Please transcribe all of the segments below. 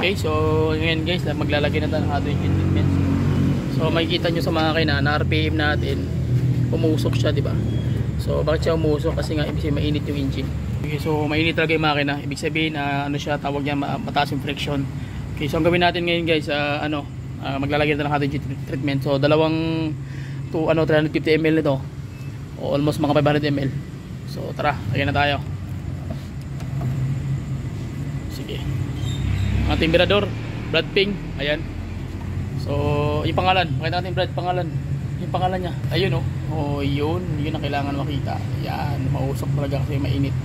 Okay, so ngayon guys, maglalagay na tayo ng hydrogen treatment. So makikita nyo sa makina na RPM natin, umusok siya, di ba? So bakit siya umusok? Kasi nga ibig sabihin mainit yung engine. Okay, so mainit talaga yung makina. Ibig sabihin ano siya, tawag niya mataas yung friction. Okay, so ang gawin natin ngayon guys, maglalagay na ng hydrogen treatment. So dalawang 350 ml nito, o almost mga 500 ml. So tara, lagyan na tayo. Sige. Ang temperador, Brad Ping, ayan. So, yung pangalan, makita natin Brad, pangalan. Yung pangalan niya, ayun oh. Oh, yun ang kailangan makita. Ayan, mausok talaga kasi mainit.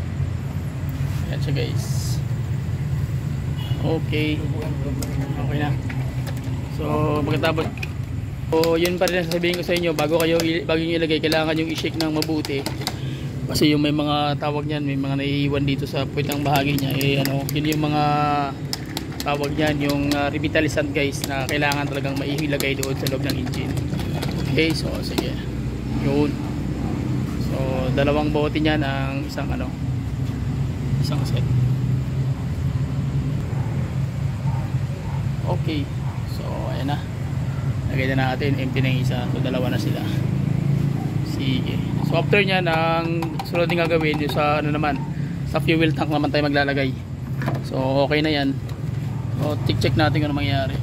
Ayan siya guys. Okay. Okay na. So, pagkatapos, so, yun pa rin sasabihin ko sa inyo, bago nyo ilagay, kailangan yung i-shake ng mabuti. Kasi yung may mga tawag niyan, may mga naiiwan dito sa puwitang bahagi niya, yun yung mga tawag niyan, yung revitalizant guys, na kailangan talagang maihilagay doon sa loob ng engine. Okay, so sige. Yun. So, dalawang bote niyan ang isang set. Okay. So, ayan na. Lagay na natin, empty na yung isa. So, dalawa na sila. Sige. So after niya, ang sunod din gagawin yung sa sa fuel tank naman tayo maglalagay. So okay na yan. So check natin kung ano mangyayari.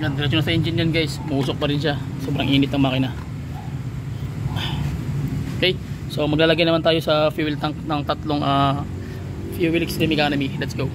Yan, diretso na sa engine yan guys. Musok pa rin siya. Sobrang init ng makina. Okay. So maglalagay naman tayo sa fuel tank ng tatlong Fuel Extreme Economy. Let's go.